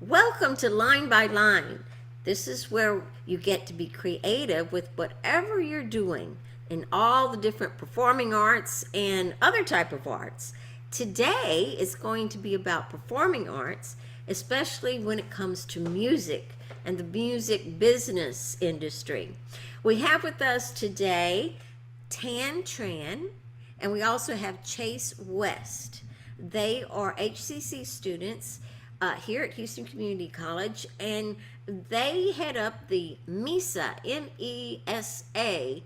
Welcome to Line by Line. This is where you get to be creative with whatever you're doing in all the different performing arts and other type of arts. Today is going to be about performing arts, especially when it comes to music and the music business industry. We have with us today Tan Tran, and we also have Chase West. They are HCC students here at Houston Community College, and they head up the MESA, MESA,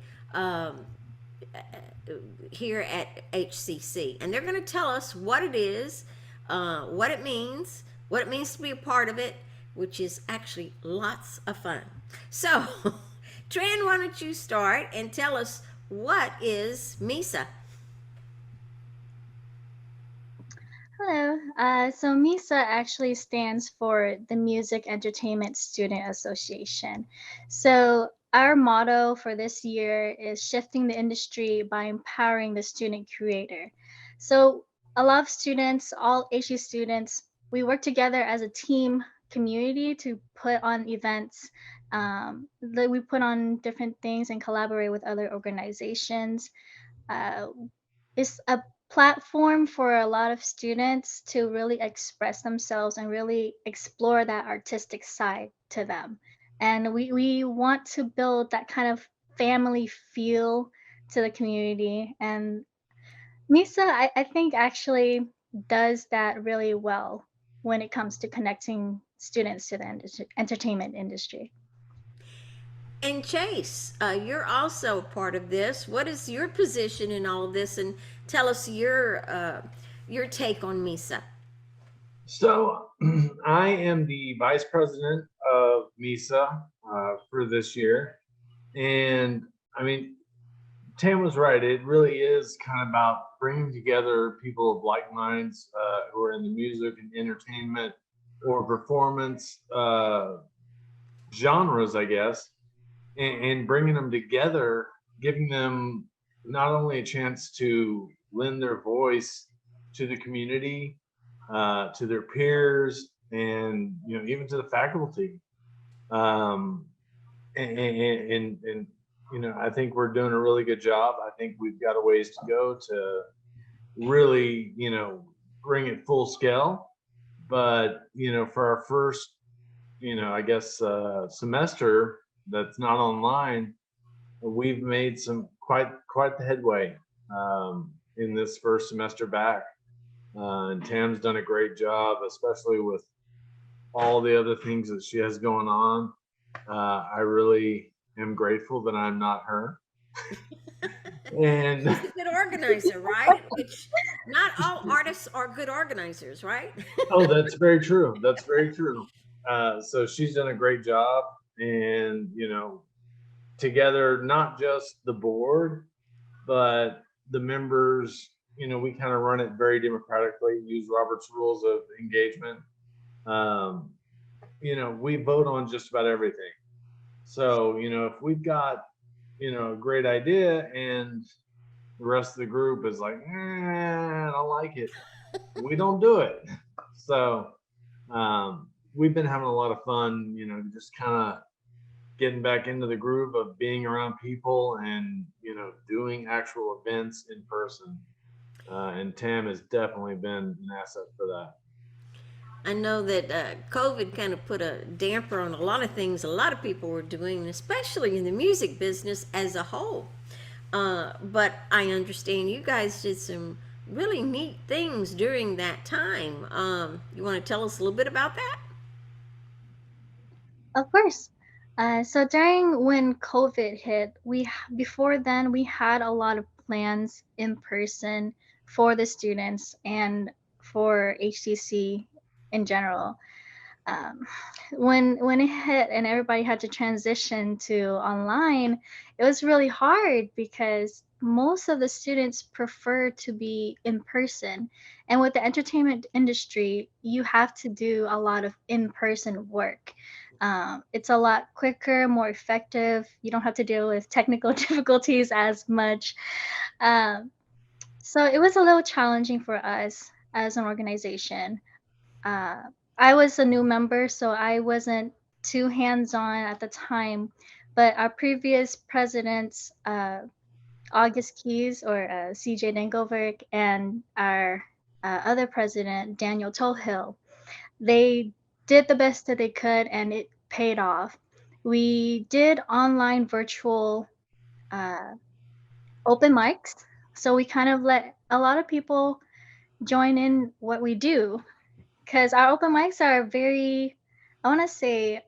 here at HCC. And they're going to tell us what it is, what it means to be a part of it, which is actually lots of fun. So, Tran, why don't you start and tell us what is MESA? Hello. So MISA actually stands for the Music Entertainment Student Association. So our motto for this year is shifting the industry by empowering the student creator. So a lot of students, all HE students, we work together as a team community to put on events. We put on different things and collaborate with other organizations. Uh, it's a platform for a lot of students to really express themselves and really explore that artistic side to them. And we want to build that kind of family feel to the community. And Misa, I think, actually does that really well when it comes to connecting students to the entertainment industry. And Chase, you're also a part of this. What is your position in all of this? And tell us your take on MISA. So I am the vice president of MESA for this year. And I mean, Tam was right. It really is kind of about bringing together people of like minds who are in the music and entertainment or performance genres, I guess, and bringing them together, giving them not only a chance to lend their voice to the community, to their peers, and even to the faculty. Um, and I think we're doing a really good job. I think we've got a ways to go to really bring it full scale. But for our first I guess semester that's not online, we've made some quite the headway in this first semester back. And Tam's done a great job, especially with all the other things that she has going on. I really am grateful that I'm not her. And She's a good organizer, right? Which not all artists are good organizers, right? oh, that's very true. That's very true. So she's done a great job, and together, not just the board, but the members. We kind of run it very democratically. Use Robert's rules of engagement. Um, we vote on just about everything. So, if we've got, a great idea and the rest of the group is like, I don't like it, we don't do it. So, we've been having a lot of fun, just kind of getting back into the groove of being around people and, doing actual events in person. And Tam has definitely been an asset for that. I know that COVID kind of put a damper on a lot of things a lot of people were doing, especially in the music business as a whole. But I understand you guys did some really neat things during that time. You want to tell us a little bit about that? Of course. So during when COVID hit, before then we had a lot of plans in person for the students and for HCC in general. Um, when it hit and everybody had to transition to online, it was really hard because most of the students prefer to be in person. And with the entertainment industry, you have to do a lot of in person work. It's a lot quicker, more effective. You don't have to deal with technical difficulties as much. Um, so it was a little challenging for us as an organization. Uh, I was a new member, so I wasn't too hands-on at the time, but our previous presidents, August Keys or CJ Dangoverk, and our other president, Daniel Tohill, they did the best that they could and it paid off. We did online virtual uh, open mics. So we kind of let a lot of people join in what we do because our open mics are very, I want to say,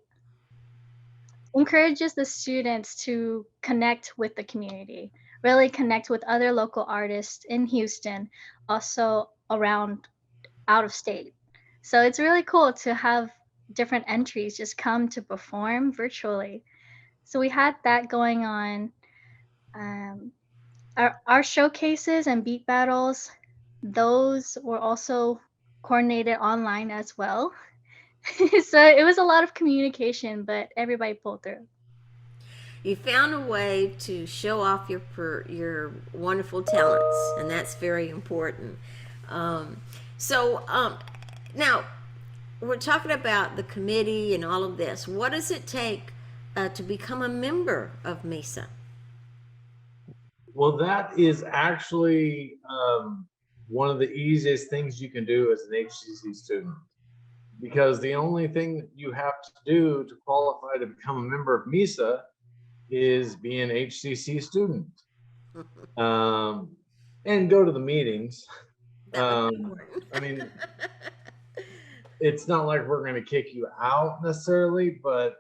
encourages the students to connect with the community, really connect with other local artists in Houston, also around out of state. So it's really cool to have different entries just come to perform virtually. So we had that going on. Um, our showcases and beat battles, those were also coordinated online as well. So it was a lot of communication, but everybody pulled through. You found a way to show off your wonderful talents, and that's very important. Um, so now we're talking about the committee and all of this. What does it take to become a member of MESA? Well, that is actually one of the easiest things you can do as an HCC student, because the only thing that you have to do to qualify to become a member of MESA is be an HCC student, um, and go to the meetings. That was important. I mean, it's not like we're going to kick you out necessarily, but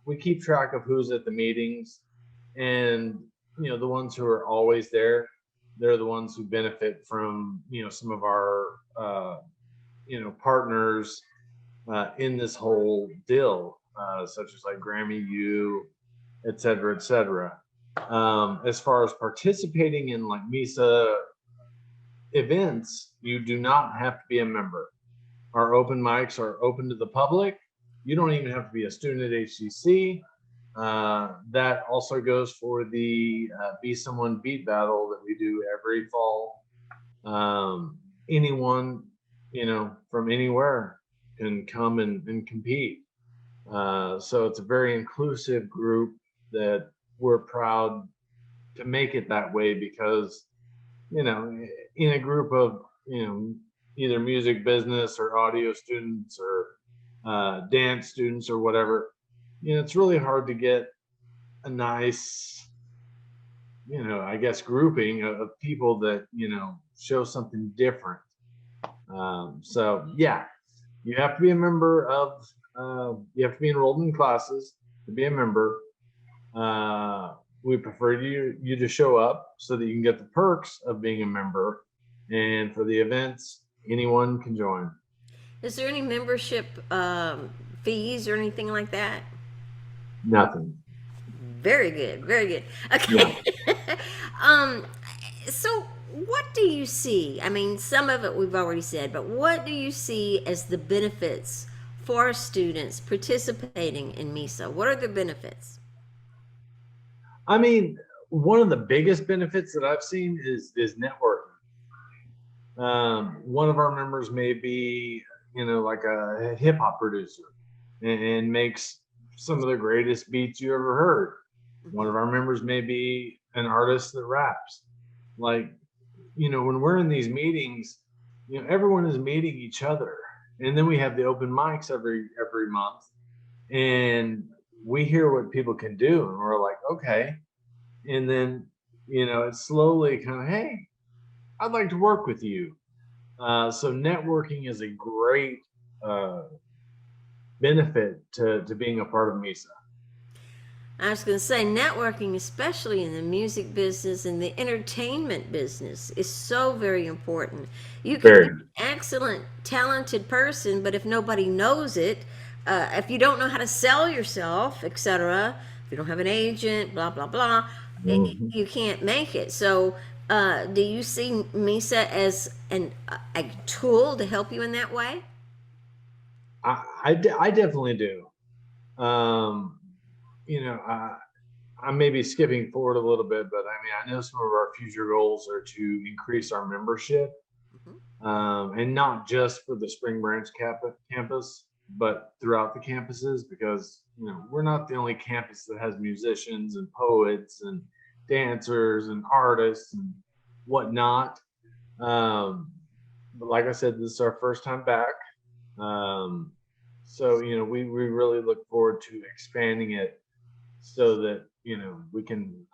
we keep track of who's at the meetings, and the ones who are always there, they're the ones who benefit from some of our partners in this whole deal, such as like Grammy U, et cetera, et cetera. As far as participating in like MESA events, you do not have to be a member. Our open mics are open to the public. You don't even have to be a student at HCC. That also goes for the Be Someone Beat battle that we do every fall. Anyone, from anywhere can come and compete. So it's a very inclusive group that we're proud to make it that way, because, in a group of, either music business or audio students or dance students or whatever, it's really hard to get a nice, I guess, grouping of people that, show something different. So yeah, you have to be a member of, you have to be enrolled in classes to be a member. We prefer you to show up so that you can get the perks of being a member. And for the events, anyone can join. Is there any membership fees or anything like that? Nothing. Very good, very good. Yeah. Okay. um, so what do you see? I mean, some of it we've already said, but what do you see as the benefits for students participating in MESA? What are the benefits? I mean, one of the biggest benefits that I've seen is networking. One of our members may be, like a hip hop producer, and makes some of the greatest beats you ever heard. One of our members may be an artist that raps. Like, when we're in these meetings, everyone is meeting each other. And then we have the open mics every month, and we hear what people can do, and we're like, okay. And then, it's slowly kind of, hey, I'd like to work with you. So networking is a great benefit to being a part of MESA. I was going to say networking, especially in the music business and the entertainment business, is so very important. You can be Very. an excellent, talented person, but if nobody knows it, if you don't know how to sell yourself, etc., if you don't have an agent, blah blah blah, Mhm. you can't make it. So, do you see MESA as a tool to help you in that way? I definitely do. Um, I may be skipping forward a little bit, but I mean, I know some of our future goals are to increase our membership. and not just for the Spring Branch campus, but throughout the campuses, because we're not the only campus that has musicians and poets and dancers and artists and whatnot. But like I said, this is our first time back. So we really look forward to expanding it so that we can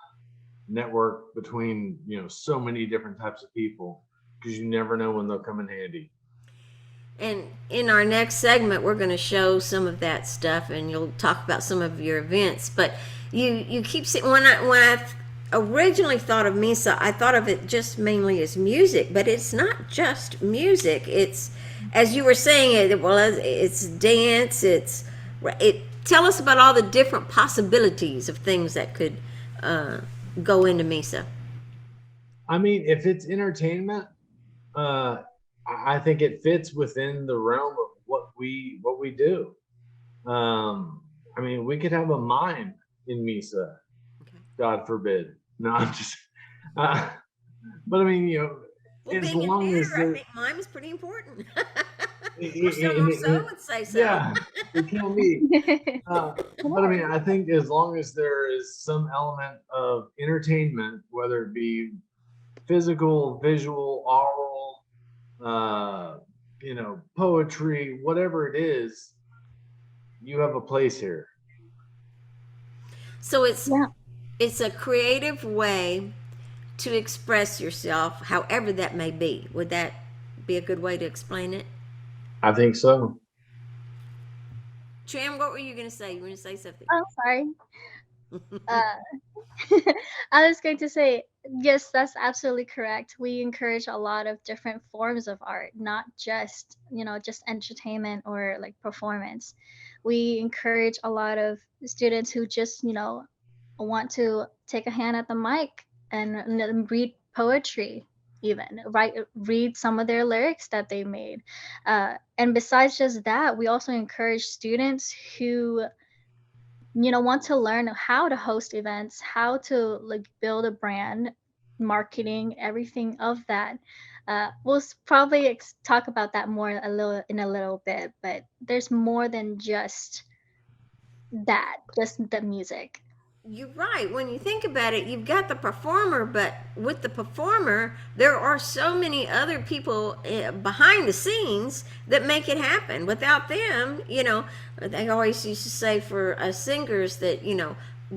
network between so many different types of people, because you never know when they'll come in handy. And in our next segment, we're going to show some of that stuff, and you'll talk about some of your events. But you keep saying, when I originally thought of MESA, I thought of it just mainly as music, but it's not just music. It's, as you were saying, it's dance. It. Tell us about all the different possibilities of things that could go into MESA. I mean, if it's entertainment, I think it fits within the realm of what we do. I mean, we could have a mime in MESA, okay. God forbid. No, I'm just. But I mean, well, as long as I think mime is pretty important. So would say so. Yeah, it can be. But I mean, I think as long as there is some element of entertainment, whether it be physical, visual, oral, poetry, whatever it is, you have a place here. So it's a creative way to express yourself, however that may be. Would that be a good way to explain it? I think so. Tram, what were you going to say? You were going to say something? Oh, sorry. I was going to say, yes, that's absolutely correct. We encourage a lot of different forms of art, not just, just entertainment or like performance. We encourage a lot of students who just, want to take a hand at the mic and read poetry, even read some of their lyrics that they made. And besides just that, we also encourage students who want to learn how to host events, how to like build a brand, marketing, everything of that. We'll probably talk about that more in a little bit, but there's more than just that, just the music. You're right. When you think about it, you've got the performer, but with the performer, there are so many other people behind the scenes that make it happen. Without them, they always used to say for singers that,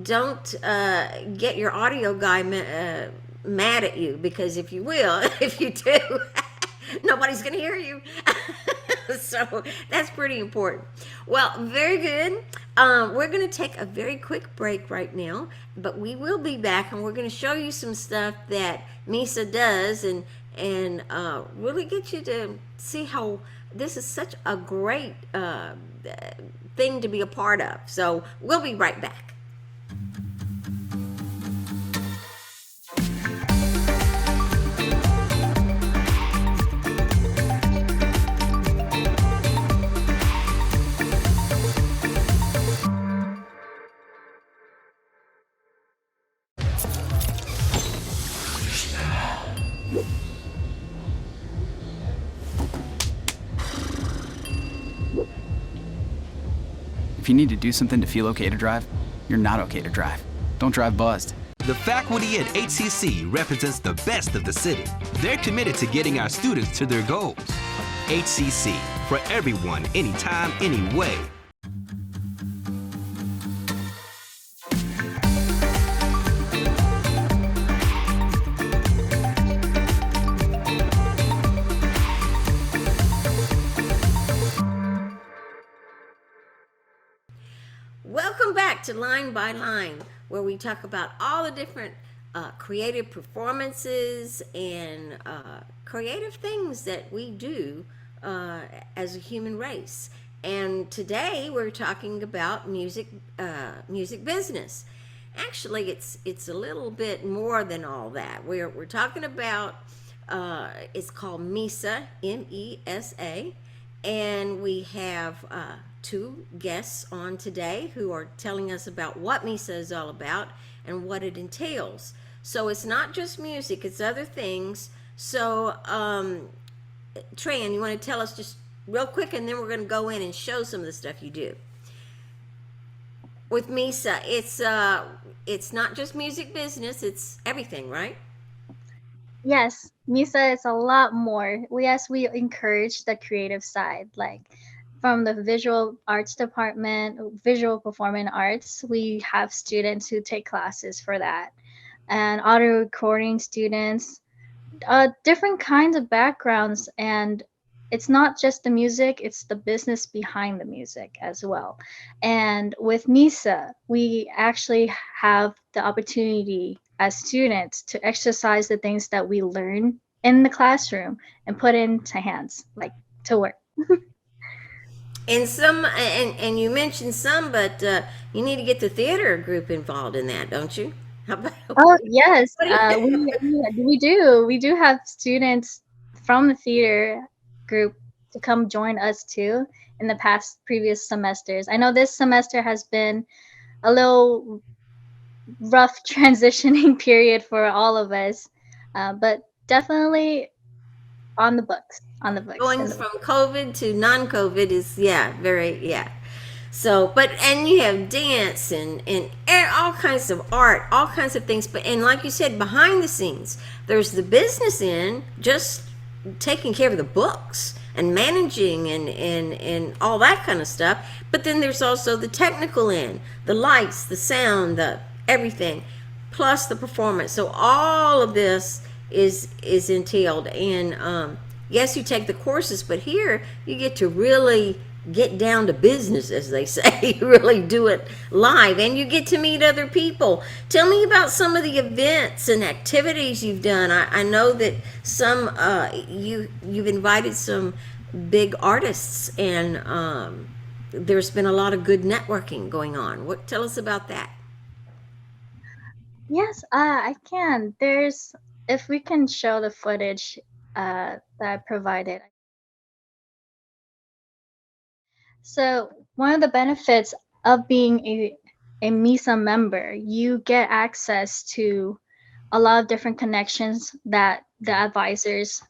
don't get your audio guy mad at you, because if you do, nobody's going to hear you. So that's pretty important. Well, very good. We're going to take a very quick break right now, but we will be back, and we're going to show you some stuff that MESA does, and really get you to see how this is such a great thing to be a part of. So we'll be right back. If you need to do something to feel okay to drive, you're not okay to drive. Don't drive buzzed. The faculty at HCC represents the best of the city. They're committed to getting our students to their goals. HCC, for everyone, anytime, anyway. Welcome back to Line by Line, where we talk about all the different creative performances and creative things that we do as a human race. And today we're talking about music business. Actually, it's a little bit more than all that. We're talking about it's called MESA, MESA, and we have two guests on today who are telling us about what MESA is all about and what it entails. So it's not just music, it's other things. So Tran, you want to tell us just real quick, and then we're going to go in and show some of the stuff you do with MESA. It's not just music business; it's everything, right? Yes, MISA is a lot more. We encourage the creative side, like from the visual arts department, visual performing arts. We have students who take classes for that, and audio recording students, different kinds of backgrounds. And it's not just the music, it's the business behind the music as well. And with MISA, we actually have the opportunity as students to exercise the things that we learn in the classroom and put into hands, like to work. And and you mentioned some, but you need to get the theater group involved in that, don't you? How about Oh yes, what do you- we do have students from the theater group to come join us too in the past previous semesters. I know this semester has been a little rough transitioning period for all of us, but definitely on the books, on the books. going from COVID to non-COVID is, yeah, very, yeah. So, but and you have dance and all kinds of art, all kinds of things. But and like you said, behind the scenes, there's the business end, just taking care of the books and managing and all that kind of stuff. But then there's also the technical end, the lights, the sound, the everything, plus the performance. So all of this is entailed. And yes, you take the courses, but here you get to really get down to business, as they say. You really do it live, and you get to meet other people. Tell me about some of the events and activities you've done. I know that some you've invited some big artists, and there's been a lot of good networking going on. What tell us about that? Yes, I can. There's, if we can show the footage that I provided. So one of the benefits of being a MISA member, you get access to a lot of different connections that the advisors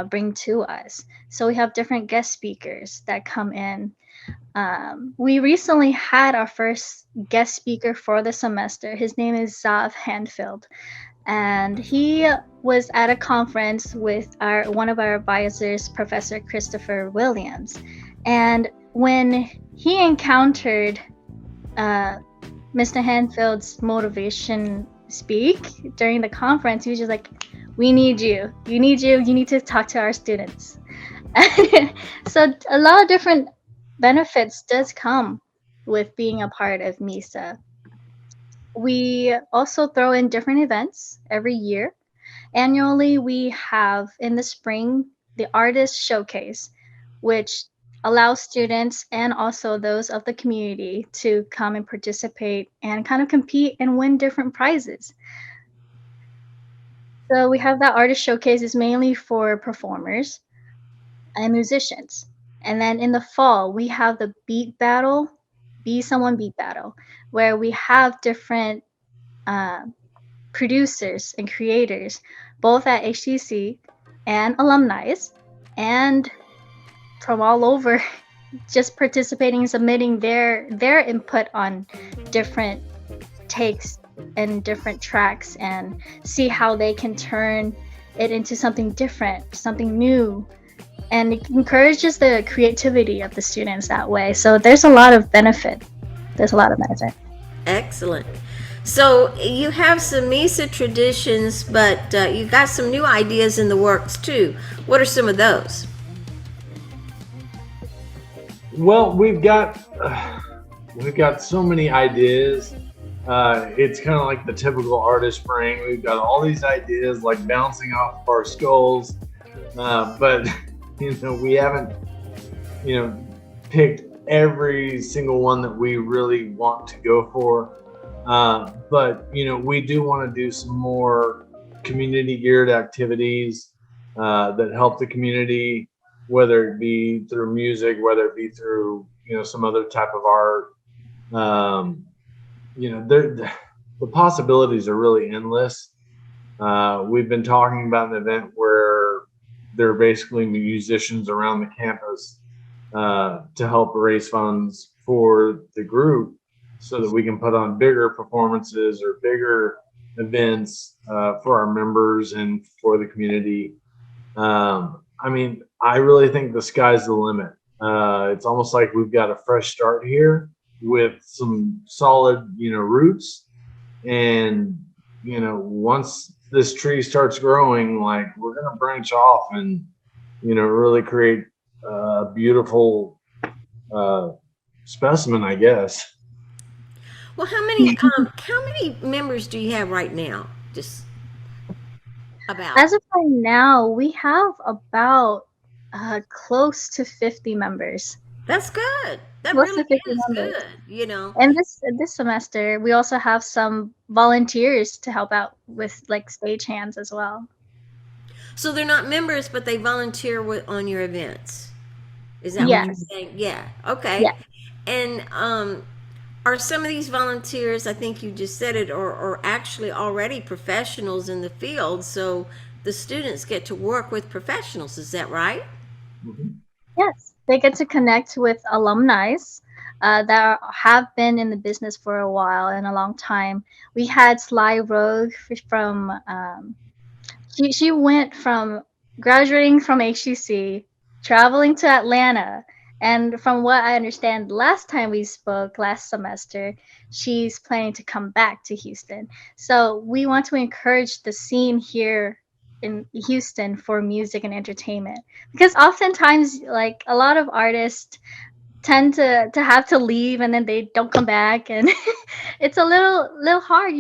bring to us. So we have different guest speakers that come in. We recently had our first guest speaker for the semester. His name is Zav Hanfield, and he was at a conference with our one of our advisors, Professor Christopher Williams. And when he encountered Mr. Hanfield's motivation speak during the conference, he was just like, "We need you. You need you. You need to talk to our students." So a lot of different benefits does come with being a part of MISA. We also throw in different events every year. Annually, we have in the spring the Artist Showcase, which allows students and also those of the community to come and participate and kind of compete and win different prizes. So we have that Artist Showcase is mainly for performers and musicians. And then in the fall, we have the Beat Battle, Be Someone Beat Battle, where we have different uh, producers and creators, both at HCC and alumni, and from all over, just participating and submitting their input on different takes and different tracks, and see how they can turn it into something different, something new. And it encourages the creativity of the students that way. So there's a lot of benefit. There's a lot of benefit. Excellent. So you have some MESA traditions, but you've got some new ideas in the works too. What are some of those? Well, we've got so many ideas. It's kind of like the typical artist brain. We've got all these ideas like bouncing off our skulls, but we haven't picked every single one that we really want to go for. But we do want to do some more community geared activities that help the community, whether it be through music, whether it be through some other type of art. The possibilities are really endless. We've been talking about an event where they're basically musicians around the campus to help raise funds for the group so that we can put on bigger performances or bigger events for our members and for the community. I mean, I really think the sky's the limit. It's almost like we've got a fresh start here with some solid, roots. And, once this tree starts growing, like we're going to branch off and, really create a beautiful specimen, I guess. Well, how many members do you have right now? Just about. As of right now, we have about close to 50 members. That's good. That Close really to 50 is members. good. And this semester, we also have some volunteers to help out with like stagehands as well. So they're not members, but they volunteer on your events. Is that what you're Yes. saying? Yeah. Okay. Yeah. And are some of these volunteers, I think you just said it, or actually already professionals in the field? So the students get to work with professionals. Is that right? Mhm. Yes, they get to connect with alumni that have been in the business for a while and a long time. We had Sly Rogue from she went from graduating from HCC, traveling to Atlanta, and from what I understand, last time we spoke last semester, she's planning to come back to Houston. So we want to encourage the scene here in Houston for music and entertainment, because oftentimes, like a lot of artists tend to have to leave and then they don't come back, and it's a little hard,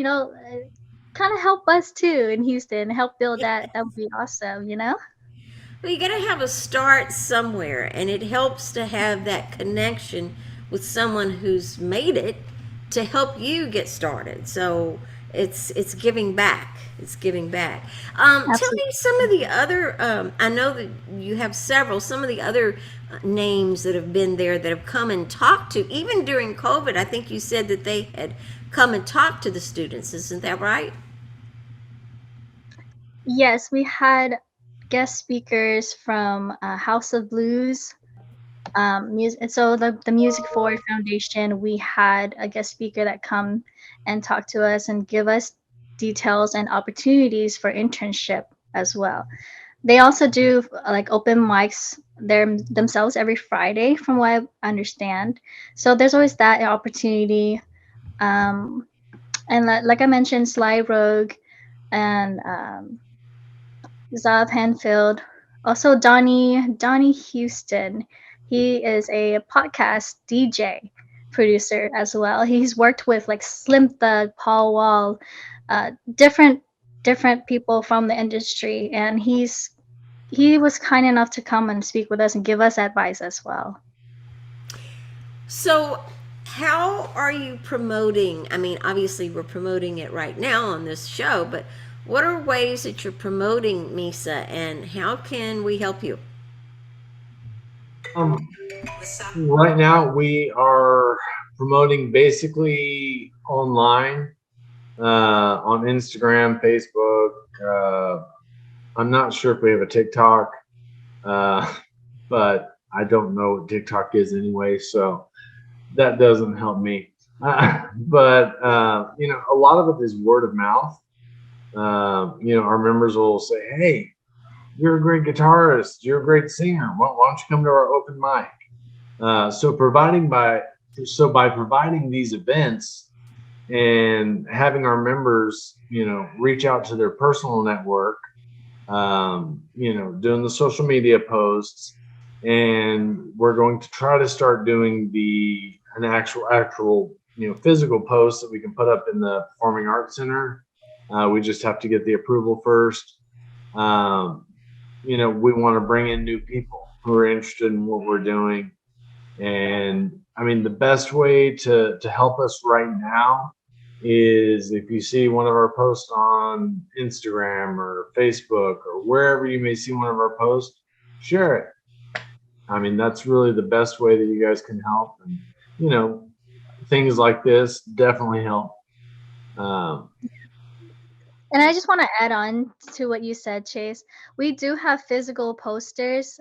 kind of help us too in Houston, help build that. That would be awesome. Well, you got to have a start somewhere, and it helps to have that connection with someone who's made it to help you get started. So it's giving back. It's giving back. Tell me Absolutely. some of the other. I know that you have several. Some of the other names that have been there that have come and talked to, even during COVID. I think you said that they had come and talked to the students. Isn't that right? Yes, we had guest speakers from House of Blues. Music. So the Music Forward Foundation, we had a guest speaker that come and talk to us and give us details and opportunities for internship as well. They also do like open mics themselves every Friday, from what I understand. So there's always that opportunity. Um, and like I mentioned, Sly Rogue and Zav Hanfield, also Donnie Houston. He is a podcast DJ producer as well. He's worked with like Slim Thug, Paul Wall, different people from the industry, and he was kind enough to come and speak with us and give us advice as well. So, how are you promoting? I mean, obviously, we're promoting it right now on this show, but what are ways that you're promoting MESA, and how can we help you? Right now, we are promoting basically online on Instagram, Facebook. I'm not sure if we have a TikTok, but I don't know what TikTok is anyway, so that doesn't help me. But a lot of it is word of mouth. Our members will say, "Hey, you're a great guitarist. You're a great singer. Why don't you come to our open mic?" So by providing these events and having our members, reach out to their personal network, doing the social media posts, and we're going to try to start doing an actual physical post that we can put up in the Performing Arts Center. We just have to get the approval first. We want to bring in new people who are interested in what we're doing. And I mean, the best way to help us right now is if you see one of our posts on Instagram or Facebook or wherever you may see one of our posts, share it. I mean, that's really the best way that you guys can help. And, things like this definitely help. And I just want to add on to what you said, Chase. We do have physical posters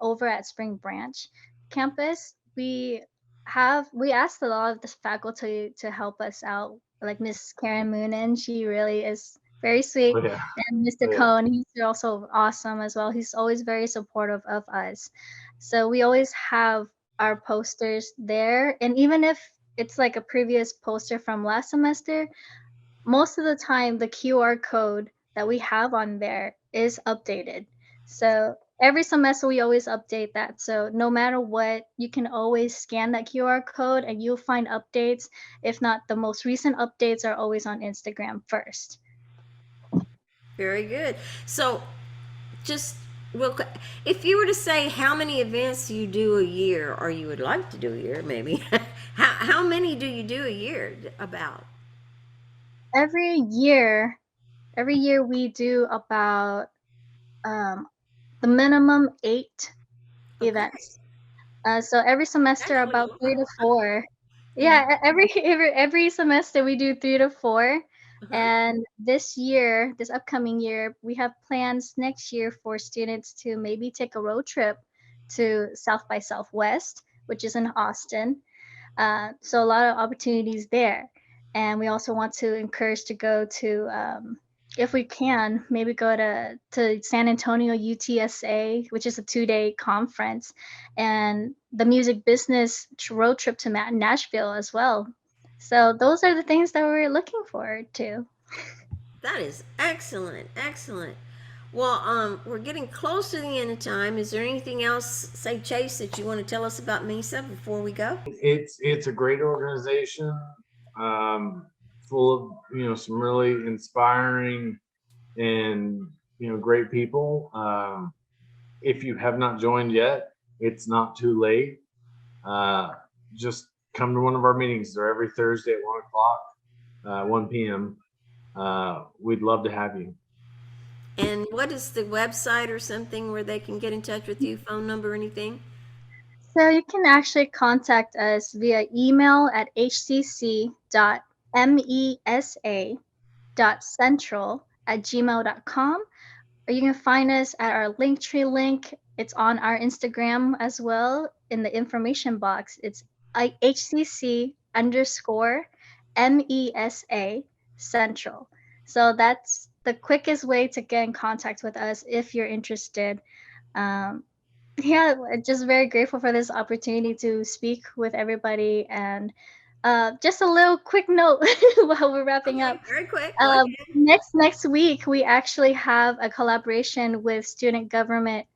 over at Spring Branch campus. We asked a lot of the faculty to help us out, like Miss Karen Moonen. She really is very sweet, Oh yeah. and Mr. Oh yeah. Cohn. He's also awesome as well. He's always very supportive of us. So we always have our posters there, and even if it's like a previous poster from last semester, most of the time the QR code that we have on there is updated. So every semester we always update that. So no matter what, you can always scan that QR code and you'll find updates. If not, the most recent updates are always on Instagram first. Very good. So, just real quick, if you were to say how many events you do a year, or you would like to do a year, maybe, how many do you do a year? About Every year, every year we do about the minimum 8 okay, events. So every semester that's really about 3 to 4. mm, Yeah, every semester we do 3 to 4. uh-huh. And this upcoming year, we have plans next year for students to maybe take a road trip to South by Southwest, which is in Austin. So a lot of opportunities there. And we also want to encourage to go to, if we can, maybe go to San Antonio UTSA, which is a 2-day conference, and the music business road trip to Nashville as well. So those are the things that we're looking forward to. That is excellent, excellent. Well, we're getting close to the end of time. Is there anything else, say Chase, that you want to tell us about MESA before we go? It's a great organization, full of some really inspiring and great people. If you have not joined yet, it's not too late. Just come to one of our meetings. They're every Thursday at 1 o'clock, 1 p.m. We'd love to have you. And what is the website or something where they can get in touch with you, phone number, anything? So you can actually contact us via email at hcc.mesa.central@gmail.com, or you can find us at our Linktree link. It's on our Instagram as well. In the information box, it's HCC_MESA Central. So that's the quickest way to get in contact with us if you're interested. Um, yeah, just very grateful for this opportunity to speak with everybody. And just a little quick note while we're wrapping Okay, up. very quick. Go ahead. Next week, we actually have a collaboration with Student Government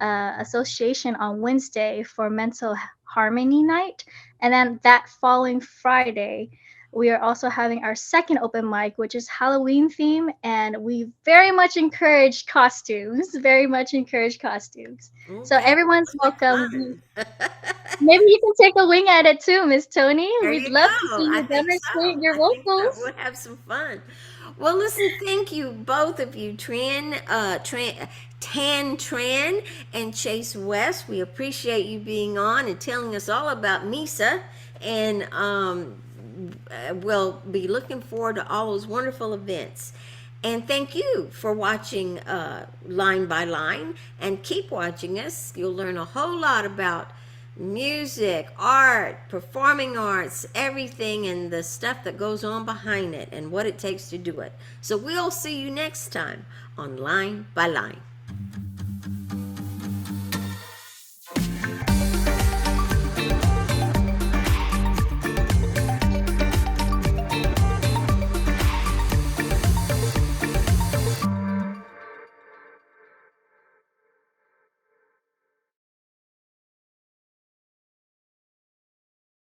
Association on Wednesday for Mental Harmony Night. And then that following Friday, we are also having our second open mic, which is Halloween theme. And we very much encourage costumes, very much encourage costumes. So Okay. everyone's Sounds like welcome. fun. Maybe you can take a wing at it too, Miss Tony. There We'd you love to go. see I you think demonstrate so. your I think so. vocals. We'll have some fun. Well, listen, thank you, both of you, Tan Tran and Chase West. We appreciate you being on and telling us all about MESA. And we'll be looking forward to all those wonderful events. And thank you for watching Line by Line. And keep watching us. You'll learn a whole lot about music, art, performing arts, everything, and the stuff that goes on behind it and what it takes to do it. So we'll see you next time on Line by Line.